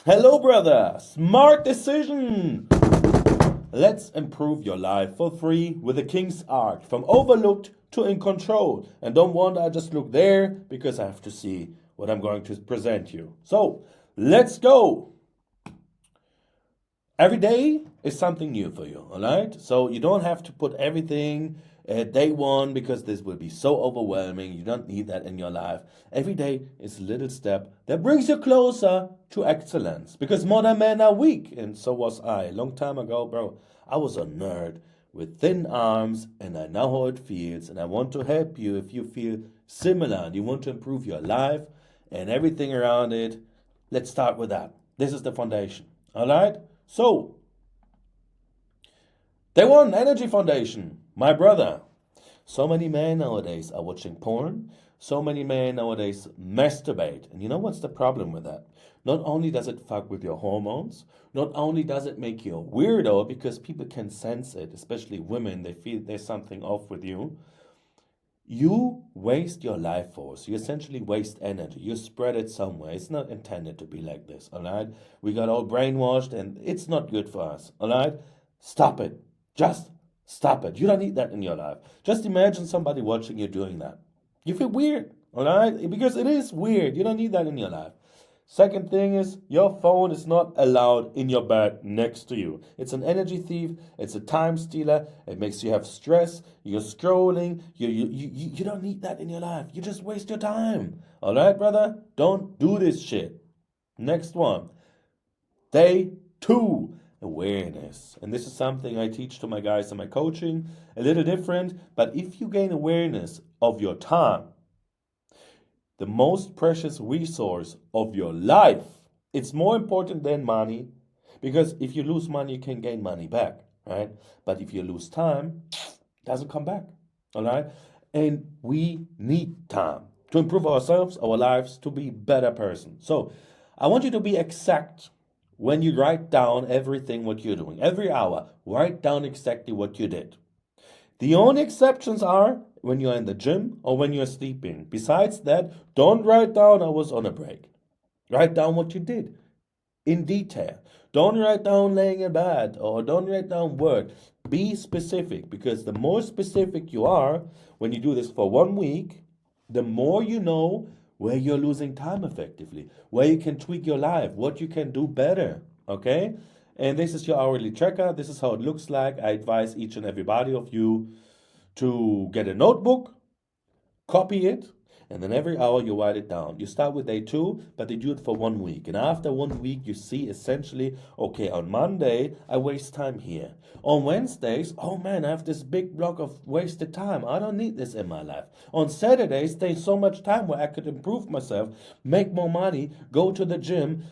Hello, brother. Smart decision. Let's improve your life for free with the King's Art, from overlooked to in control. And don't wonder I just look there because I have to see what I'm going to present you. So, let's go. Every day is something new for you, all right? So you don't have to put everything at day one because this will be so overwhelming. You don't need that in your life. Every day is a little step that brings you closer to excellence because modern men are weak, and so was I. A long time ago, bro, I was a nerd with thin arms, and I know how it feels, and I want to help you if you feel similar and you want to improve your life and everything around it. Let's start with that. This is the foundation, all right? So, they want Energy Foundation, my brother. So many men nowadays are watching porn. So many men nowadays masturbate. And you know what's the problem with that? Not only does it fuck with your hormones, not only does it make you a weirdo because people can sense it, especially women, they feel there's something off with you. You waste your life force. You essentially waste energy. You spread it somewhere. It's not intended to be like this, all right? We got all brainwashed and it's not good for us, all right? Stop it. Just stop it. You don't need that in your life. Just imagine somebody watching you doing that. You feel weird, all right? Because it is weird. You don't need that in your life. Second thing is, your phone is not allowed in your bed next to you. It's an energy thief, it's a time stealer, it makes you have stress, you're scrolling, you don't need that in your life. You just waste your time. All right, brother? Don't do this shit. Next one. Day two, awareness. And this is something I teach to my guys in my coaching. A little different, but if you gain awareness of your time, the most precious resource of your life. It's more important than money because if you lose money, you can gain money back, right? But if you lose time, it doesn't come back, all right? And we need time to improve ourselves, our lives, to be better person. So I want you to be exact when you write down everything what you're doing. Every hour, write down exactly what you did. The only exceptions are when you're in the gym or when you're sleeping. Besides that, don't write down I was on a break. Write down what you did in detail. Don't write down laying in bed or don't write down work. Be specific because the more specific you are when you do this for 1 week, the more you know where you're losing time effectively, where you can tweak your life, what you can do better. Okay? And this is your hourly tracker. This is how it looks like. I advise each and everybody of you to get a notebook, copy it, and then every hour you write it down. You start with day two, but you do it for 1 week. And after 1 week, you see essentially, okay, on Monday, I waste time here. On Wednesdays, oh man, I have this big block of wasted time. I don't need this in my life. On Saturdays, there's so much time where I could improve myself, make more money, go to the gym,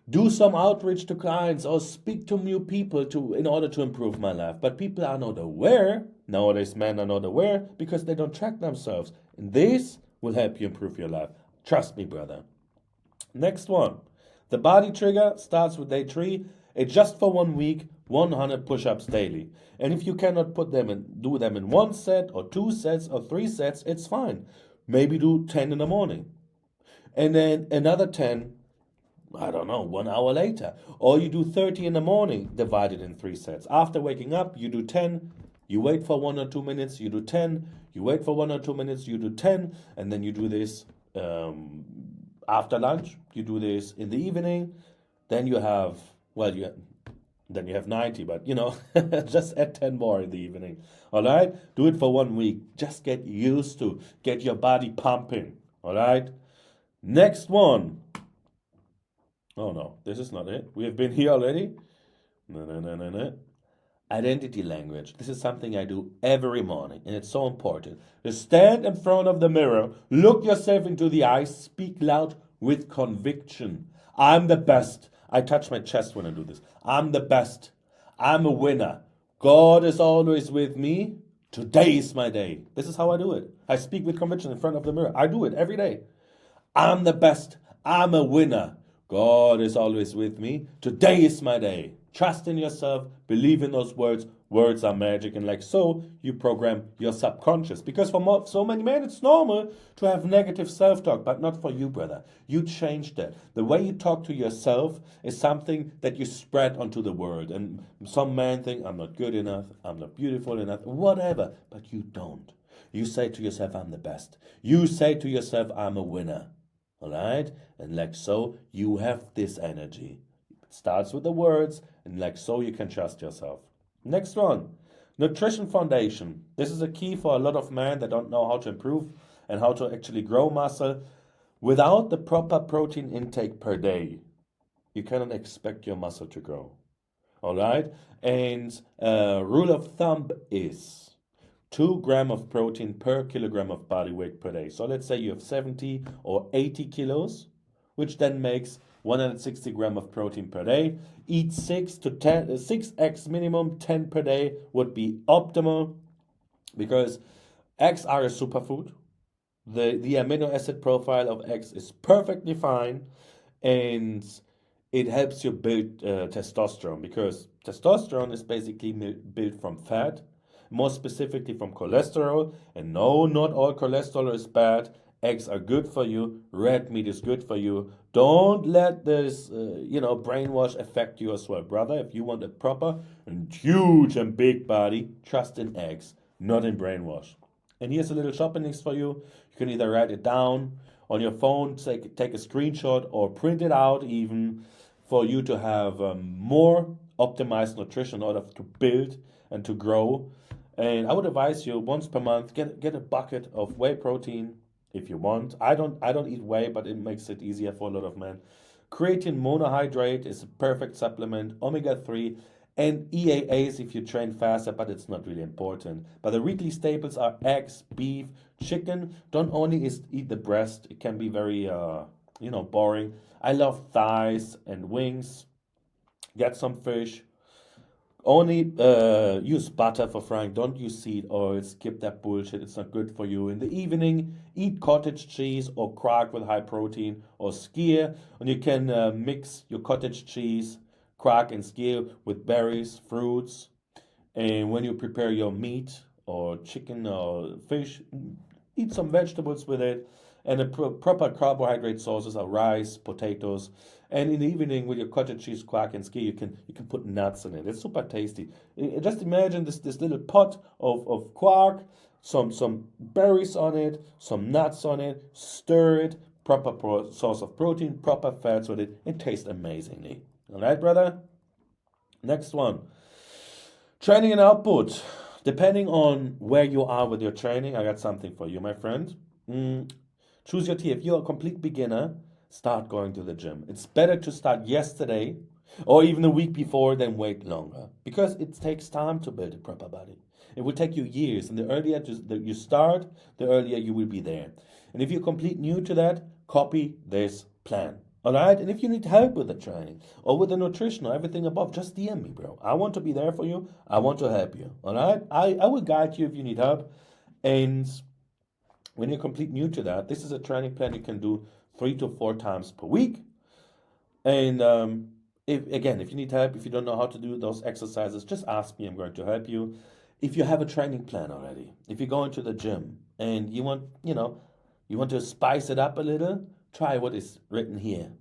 do some outreach to clients or speak to new people to in order to improve my life. But people are not aware nowadays. Men are not aware because they don't track themselves, and this will help you improve your life. Trust me, brother. Next one, the body trigger starts with day three. It's just for 1 week, 100 push-ups daily. And if you cannot put them in, do them in one set or two sets or three sets, it's fine. Maybe do 10 in the morning, and then another 10, I don't know, 1 hour later. Or you do 30 in the morning, divided in three sets. After waking up, you do 10, you wait for 1 or 2 minutes, you do 10, you wait for 1 or 2 minutes, you do 10, and then you do this after lunch, you do this in the evening, then you have, well, then you have 90, but just add 10 more in the evening. All right? Do it for 1 week. Just get used to, get your body pumping. All right? Next one. Oh no, this is not it. We have been here already. No, no, no, no, no. Identity language. This is something I do every morning, and it's so important. Just stand in front of the mirror, look yourself into the eyes, speak loud with conviction. I'm the best. I touch my chest when I do this. I'm the best. I'm a winner. God is always with me. Today is my day. This is how I do it. I speak with conviction in front of the mirror. I do it every day. I'm the best. I'm a winner. God is always with me. Today is my day. Trust in yourself. Believe in those words. Words are magic, and like so, you program your subconscious. Because for so many men, it's normal to have negative self-talk, but not for you, brother. You change that. The way you talk to yourself is something that you spread onto the world. And some men think, I'm not good enough, I'm not beautiful enough, whatever, but you don't. You say to yourself, I'm the best. You say to yourself, I'm a winner. All right? And like so, you have this energy. It starts with the words, and like so, you can trust yourself. Next one, nutrition foundation. This is a key for a lot of men that don't know how to improve and how to actually grow muscle. Without the proper protein intake per day, you cannot expect your muscle to grow. All right? And rule of thumb is 2 grams of protein per kilogram of body weight per day. So let's say you have 70 or 80 kilos, which then makes 160 grams of protein per day. Eat 6 eggs minimum, 10 per day would be optimal, because eggs are a superfood. The amino acid profile of eggs is perfectly fine, and it helps you build testosterone, because testosterone is basically built from fat, more specifically from cholesterol. And no, not all cholesterol is bad. Eggs are good for you. Red meat is good for you. Don't let this, brainwash affect you as well, brother. If you want a proper and huge and big body, trust in eggs, not in brainwash. And here's a little shopping list for you. You can either write it down on your phone, take a screenshot, or print it out even, for you to have more optimized nutrition in order to build and to grow. And I would advise you, once per month, get a bucket of whey protein if you want. I don't eat whey, but it makes it easier for a lot of men. Creatine monohydrate is a perfect supplement. Omega-3 and EAAs if you train faster, but it's not really important. But the weekly staples are eggs, beef, chicken. Don't only eat the breast. It can be very boring. I love thighs and wings. Get some fish. Only use butter for frying. Don't use seed oil. Skip that bullshit. It's not good for you. In the evening, eat cottage cheese or quark with high protein, or skyr. And you can mix your cottage cheese, quark, and skyr with berries, fruits. And when you prepare your meat or chicken or fish, eat some vegetables with it. And the proper carbohydrate sources are rice, potatoes. And in the evening, with your cottage cheese, quark, and skyr, you can put nuts in it. It's super tasty. Just imagine this little pot of quark, some berries on it, some nuts on it. Stir it. Proper source of protein, proper fats with it. It tastes amazingly. All right, brother? Next one. Training and output. Depending on where you are with your training, I got something for you, my friend. Choose your tier. If you're a complete beginner, start going to the gym. It's better to start yesterday or even a week before than wait longer, because it takes time to build a proper body. It will take you years, and the earlier you start, the earlier you will be there. And if you're complete new to that, copy this plan. All right? And if you need help with the training or with the nutrition or everything above, just DM me, bro. I want to be there for you. I want to help you. All right? I will guide you if you need help. And when you're complete new to that, this is a training plan you can do 3 to 4 times per week. And if you need help, if you don't know how to do those exercises, just ask me. I'm going to help you. If you have a training plan already, if you go into the gym and you want to spice it up a little, try what is written here.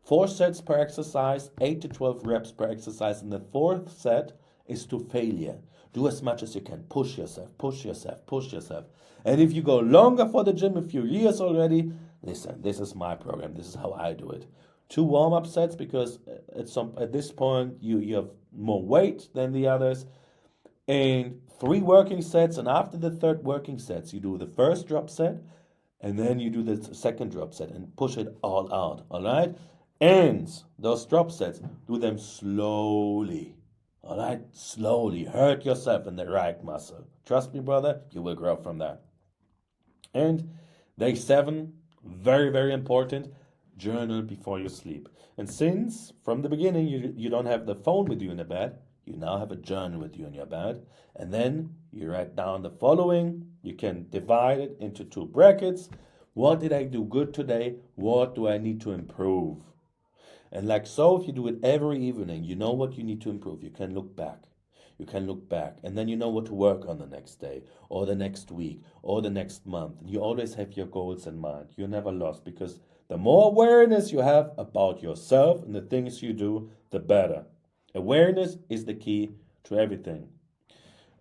4 sets per exercise, 8 to 12 reps per exercise, and the 4th set is to failure. Do as much as you can. Push yourself, push yourself, push yourself. And if you go longer for the gym, a few years already, listen, this is my program. This is how I do it. 2 warm-up sets, because at this point you have more weight than the others. And 3 working sets, and after the 3rd working sets, you do the first drop set, and then you do the 2nd drop set and push it all out, all right? And those drop sets, do them slowly, all right? Slowly. Hurt yourself in the right muscle. Trust me, brother, you will grow from that. And day 7, very, very important, journal before you sleep. And since from the beginning you don't have the phone with you in the bed, you now have a journal with you in your bed. And then you write down the following. You can divide it into 2 brackets. What did I do good today? What do I need to improve? And like so, if you do it every evening, you know what you need to improve. You can look back. You can look back, and then you know what to work on the next day, or the next week, or the next month. And you always have your goals in mind. You're never lost, because the more awareness you have about yourself and the things you do, the better. Awareness is the key to everything.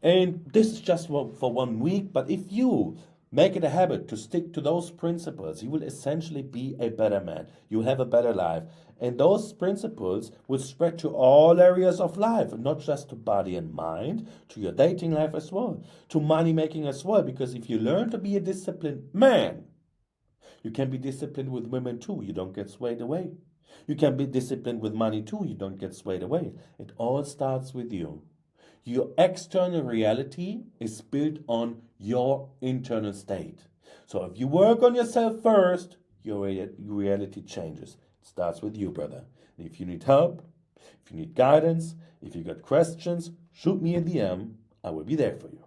And this is just for 1 week, but if you make it a habit to stick to those principles, you will essentially be a better man. You have a better life. And those principles will spread to all areas of life, not just to body and mind, to your dating life as well, to money making as well. Because if you learn to be a disciplined man, you can be disciplined with women too. You don't get swayed away. You can be disciplined with money too. You don't get swayed away. It all starts with you. Your external reality is built on your internal state. So if you work on yourself first, your reality changes. It starts with you, brother. And if you need help, if you need guidance, if you got questions, shoot me a DM. I will be there for you.